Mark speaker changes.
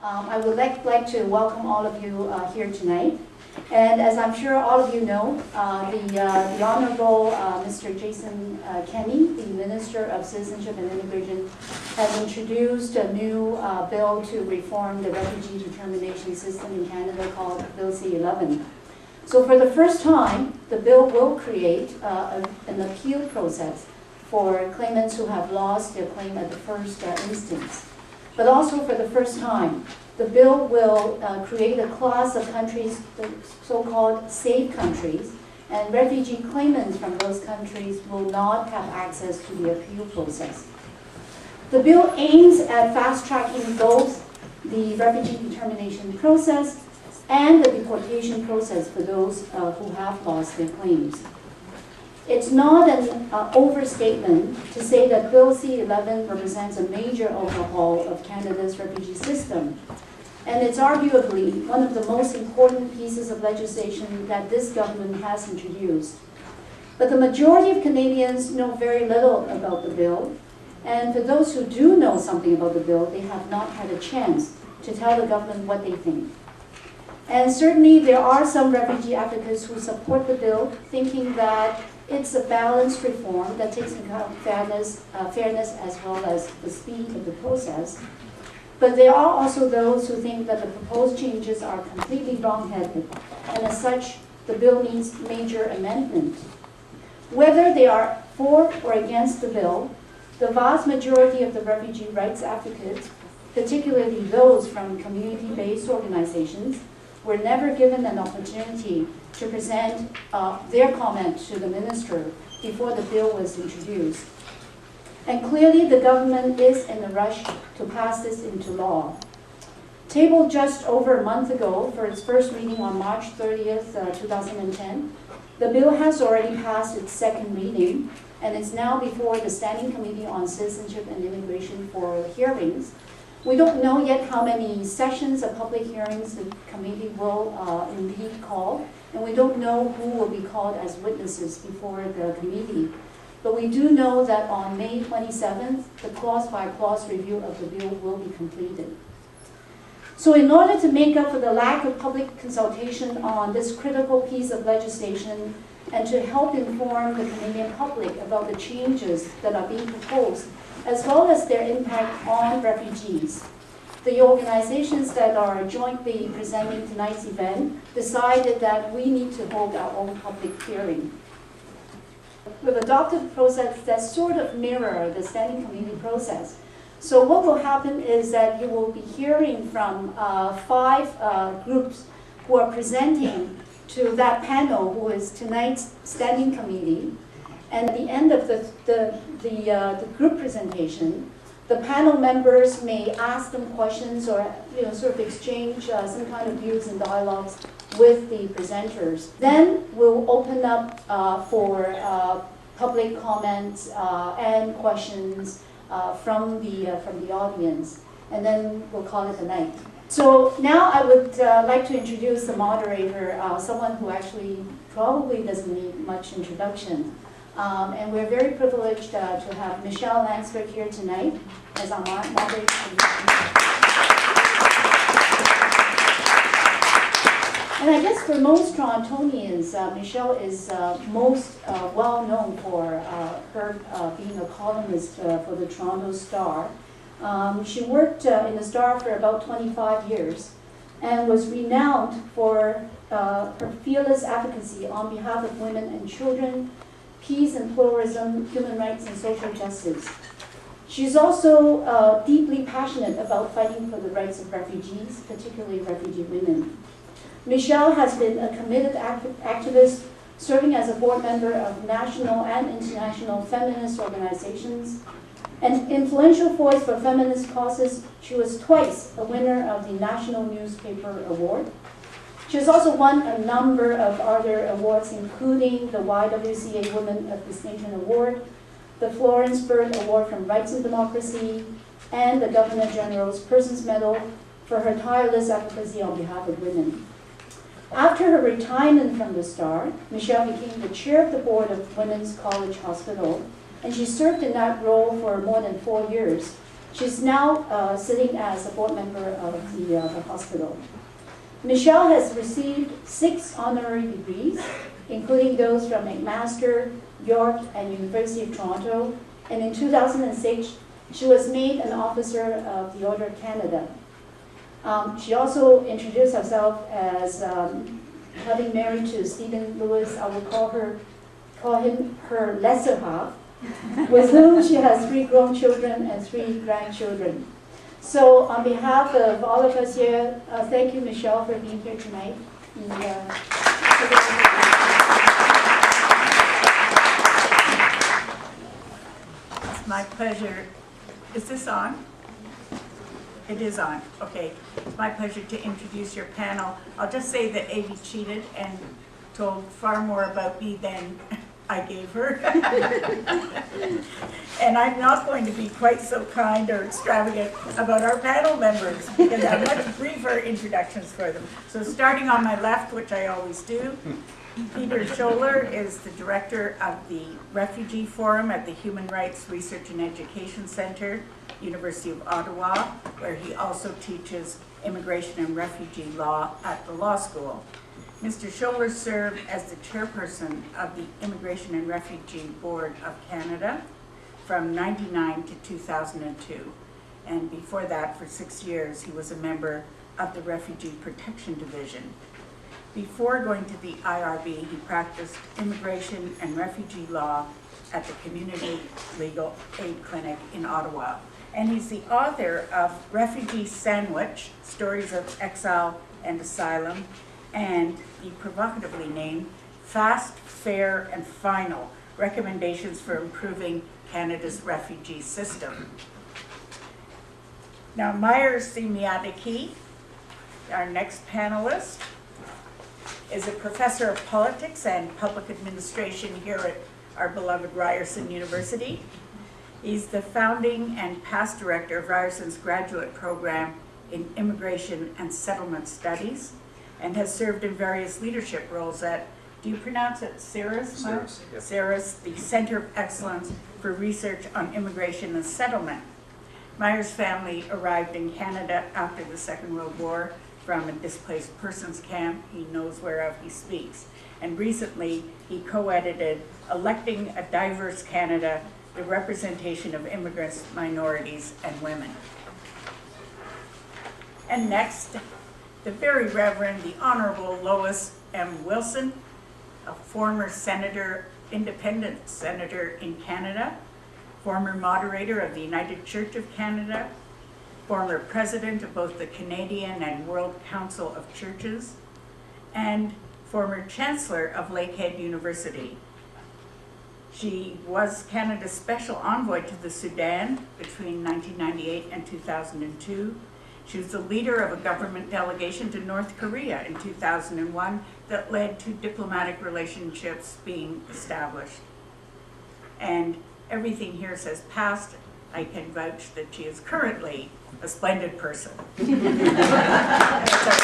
Speaker 1: I would like to welcome all of you here tonight. And as I'm sure all of you know, the Honorable Mr. Jason Kenney, the Minister of Citizenship and Immigration, has introduced a new bill to reform the refugee determination system in Canada called Bill C-11. So for the first time, the bill will create an appeal process for claimants who have lost their claim at the first instance. But also for the first time, the bill will create a class of countries, the so-called safe countries, and refugee claimants from those countries will not have access to the appeal process. The bill aims at fast-tracking both the refugee determination process and the deportation process for those who have lost their claims. It's not an overstatement to say that Bill C-11 represents a major overhaul of Canada's refugee system. And it's arguably one of the most important pieces of legislation that this government has introduced. But the majority of Canadians know very little about the bill. And for those who do know something about the bill, they have not had a chance to tell the government what they think. And certainly there are some refugee advocates who support the bill, thinking that it's a balanced reform that takes into account fairness as well as the speed of the process. But there are also those who think that the proposed changes are completely wrong-headed, and as such, the bill needs major amendment. Whether they are for or against the bill, the vast majority of the refugee rights advocates, particularly those from community-based organizations, were never given an opportunity to present their comment to the minister before the bill was introduced. And clearly the government is in a rush to pass this into law. Tabled just over a month ago for its first reading on March 30th, 2010, the bill has already passed its second reading and is now before the Standing Committee on Citizenship and Immigration for hearings. We don't know yet how many sessions of public hearings the committee will indeed call, and we don't know who will be called as witnesses before the committee. But we do know that on May 27th, the clause-by-clause review of the bill will be completed. So in order to make up for the lack of public consultation on this critical piece of legislation and to help inform the Canadian public about the changes that are being proposed, as well as their impact on refugees, the organizations that are jointly presenting tonight's event decided that we need to hold our own public hearing. We've adopted a process that sort of mirrors the Standing Committee process. So what will happen is that you will be hearing from 5 groups who are presenting to that panel, who is tonight's Standing Committee. And at the end of the group presentation, the panel members may ask them questions or sort of exchange some kind of views and dialogues with the presenters. Then we'll open up for public comments and questions from the audience, and then we'll call it a night. So now I would like to introduce the moderator, someone who actually probably doesn't need much introduction. And we're very privileged to have Michele Landsberg here tonight as our moderator. And I guess for most Torontonians, Michele is most well known for her being a columnist for the Toronto Star. She worked in the Star for about 25 years and was renowned for her fearless advocacy on behalf of women and children, peace and pluralism, human rights, and social justice. She's also deeply passionate about fighting for the rights of refugees, particularly refugee women. Michele has been a committed activist, serving as a board member of national and international feminist organizations. An influential voice for feminist causes, she was twice a winner of the National Newspaper Award. She has also won a number of other awards, including the YWCA Women of Distinction Award, the Florence Bird Award from Rights and Democracy, and the Governor General's Persons Medal for her tireless advocacy on behalf of women. After her retirement from the Star, Michele became the chair of the board of Women's College Hospital, and she served in that role for more than 4 years, She's now sitting as a board member of the hospital. Michele has received 6 honorary degrees, including those from McMaster, York, and University of Toronto. And in 2006, she was made an officer of the Order of Canada. She also introduced herself as having married to Stephen Lewis. I will call him her lesser half, with whom she has 3 grown children and 3 grandchildren. So on behalf of all of us here, thank you, Michele, for being here tonight.
Speaker 2: It's my pleasure. Is this on? It is on. Okay. It's my pleasure to introduce your panel. I'll just say that Avvy cheated and told far more about me than I gave her. And I'm not going to be quite so kind or extravagant about our panel members because I have much briefer introductions for them. So starting on my left, which I always do, Peter Scholler is the director of the Refugee Forum at the Human Rights Research and Education Center, University of Ottawa, where he also teaches immigration and refugee law at the law school. Mr. Scholler served as the chairperson of the Immigration and Refugee Board of Canada from 1999 to 2002. And before that, for 6 years, he was a member of the Refugee Protection Division. Before going to the IRB, he practiced immigration and refugee law at the Community Legal Aid Clinic in Ottawa. And he's the author of Refugee Sandwich, Stories of Exile and Asylum, and the provocatively named Fast, Fair, and Final, Recommendations for Improving Canada's Refugee System. Now, Myers Semiatiki, our next panelist, is a professor of politics and public administration here at our beloved Ryerson University. He's the founding and past director of Ryerson's graduate program in Immigration and Settlement Studies, and has served in various leadership roles at, do you pronounce it CERIS?
Speaker 3: CERIS, yeah.
Speaker 2: CERIS, the Center of Excellence for Research on Immigration and Settlement. Myers' family arrived in Canada after the Second World War from a displaced persons camp. He knows whereof he speaks. And recently, he co-edited Electing a Diverse Canada, the Representation of Immigrants, Minorities, and Women. And next, the very Reverend, the Honorable Lois M. Wilson, a former senator, independent senator in Canada, former moderator of the United Church of Canada, former president of both the Canadian and World Council of Churches, and former chancellor of Lakehead University. She was Canada's special envoy to the Sudan between 1998 and 2002. She was the leader of a government delegation to North Korea in 2001 that led to diplomatic relationships being established. And everything here says past. I can vouch that she is currently a splendid person. That's our